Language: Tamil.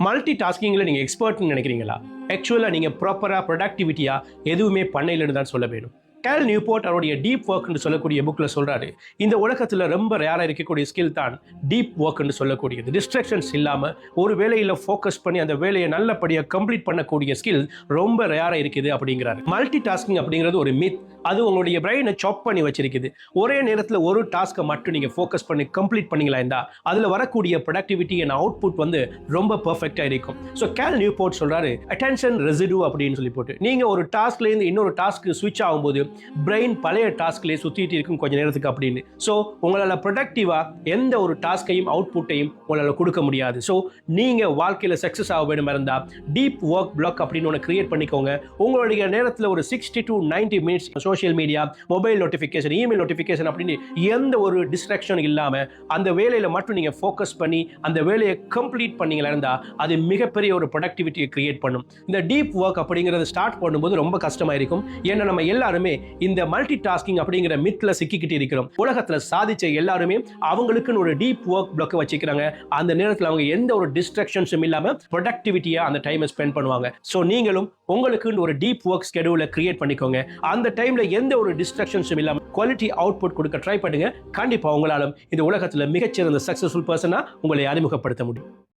மல்டி டாஸ்கிங்கில் நீங்கள் எக்ஸ்பர்ட்னு நினைக்கிறீங்களா? ஆக்சுவலாக நீங்கள் ப்ராப்பராக ப்ரொடக்டிவிட்டியாக எதுவுமே பண்ணையிலன்னு தான் சொல்ல வேணும். கேல் நியூபோர்ட் அவருடைய டீப் ஒர்க்னு சொல்லக்கூடிய புக்கில் சொல்கிறாரு, இந்த உலகத்தில் ரொம்ப ரேராக இருக்கக்கூடிய ஸ்கில் தான் டீப் ஒர்க்னு சொல்லக்கூடியது. டிஸ்ட்ராக்ஷன்ஸ் இல்லாமல் ஒரு வேலையில் ஃபோக்கஸ் பண்ணி அந்த வேலையை நல்லபடியாக கம்ப்ளீட் பண்ணக்கூடிய ஸ்கில் ரொம்ப ரேராக இருக்குது அப்படிங்கிறாரு. மல்டி டாஸ்கிங் அப்படிங்கிறது ஒரு மித். அது உங்களுடைய பிரெயினை சாப் பண்ணி வச்சிருக்குது. ஒரே நேரத்தில் ஒரு டாஸ்க்கை மட்டும் நீங்கள் ஃபோக்கஸ் பண்ணி கம்ப்ளீட் பண்ணிங்களா இருந்தால் அதில் வரக்கூடிய ப்ரொடக்டிவிட்டி அண்ட் அவுட்புட் வந்து ரொம்ப பர்ஃபெக்டாக இருக்கும். ஸோ கேல் நியூபோர்ட் சொல்கிறாரு, அட்டென்ஷன் ரெசிடு அப்படின்னு சொல்லி போட்டு நீங்கள் ஒரு டாஸ்க்லேருந்து இன்னொரு டாஸ்க்கு ஸ்விட்ச் ஆகும்போது பிரெயின் பழைய டாஸ்க்லேயே சுற்றிட்டு இருக்கும் கொஞ்ச நேரத்துக்கு அப்படின்னு. ஸோ உங்களால் ப்ரொடக்டிவாக எந்த ஒரு டாஸ்கையும் அவுட்புட்டையும் உங்களால் கொடுக்க முடியாது. ஸோ நீங்கள் வாழ்க்கையில் சக்ஸஸ் ஆக வேணும் இருந்தால் டீப் ஒர்க் பிளாக் அப்படின்னு ஒன்று கிரியேட் பண்ணிக்கோங்க. உங்களுடைய நேரத்தில் ஒரு 60 to 90 minutes social media, mobile notification, email notification அப்படின்னு எந்த ஒரு டிஸ்ட்ராக்ஷன் இல்லாமல் அந்த வேலையில் மட்டும் நீங்கள் ஃபோக்கஸ் பண்ணி அந்த வேலையை கம்ப்ளீட் பண்ணீங்களா இருந்தால் அது மிகப்பெரிய ஒரு ப்ரொடக்டிவிட்டியை கிரியேட் பண்ணும். இந்த டீப் ஒர்க் அப்படிங்கிறத ஸ்டார்ட் பண்ணும்போது ரொம்ப கஷ்டமாக இருக்கும். ஏன்னா நம்ம எல்லாருமே இந்த மல்டி டாஸ்கிங் அப்படிங்கிற மித்ல சிக்கிக்கிட்டு இருக்கிறோம். உலகத்தில் சாதிச்ச எல்லாருமே அவங்களுக்குன்னு ஒரு டீப் ஒர்க் பிளாக் வச்சுக்கிறாங்க. அந்த நேரத்தில் அவங்க எந்த ஒரு டிஸ்ட்ராக்ஷன்ஸும் இல்லாமல் ப்ரொடக்டிவிட்டியா அந்த டைமை ஸ்பெண்ட் பண்ணுவாங்க. ஸோ நீங்களும் உங்களுக்குன்னு ஒரு டீப் ஒர்க் ஸ்கெடியூலை கிரியேட் பண்ணிக்கோங்க. அந்த டைம்ல எந்த ஒரு டிஸ்ட்ராக்ஷன்ஸும் இல்லாமல் குவாலிட்டி அவுட்புட் கொடுக்க ட்ரை பண்ணுங்க. கண்டிப்பா உங்களாலும் இந்த உலகத்தில் மிகச்சிறந்த சக்சஸ்ஃபுல் பர்சனா உங்களை அறிமுகப்படுத்த முடியும்.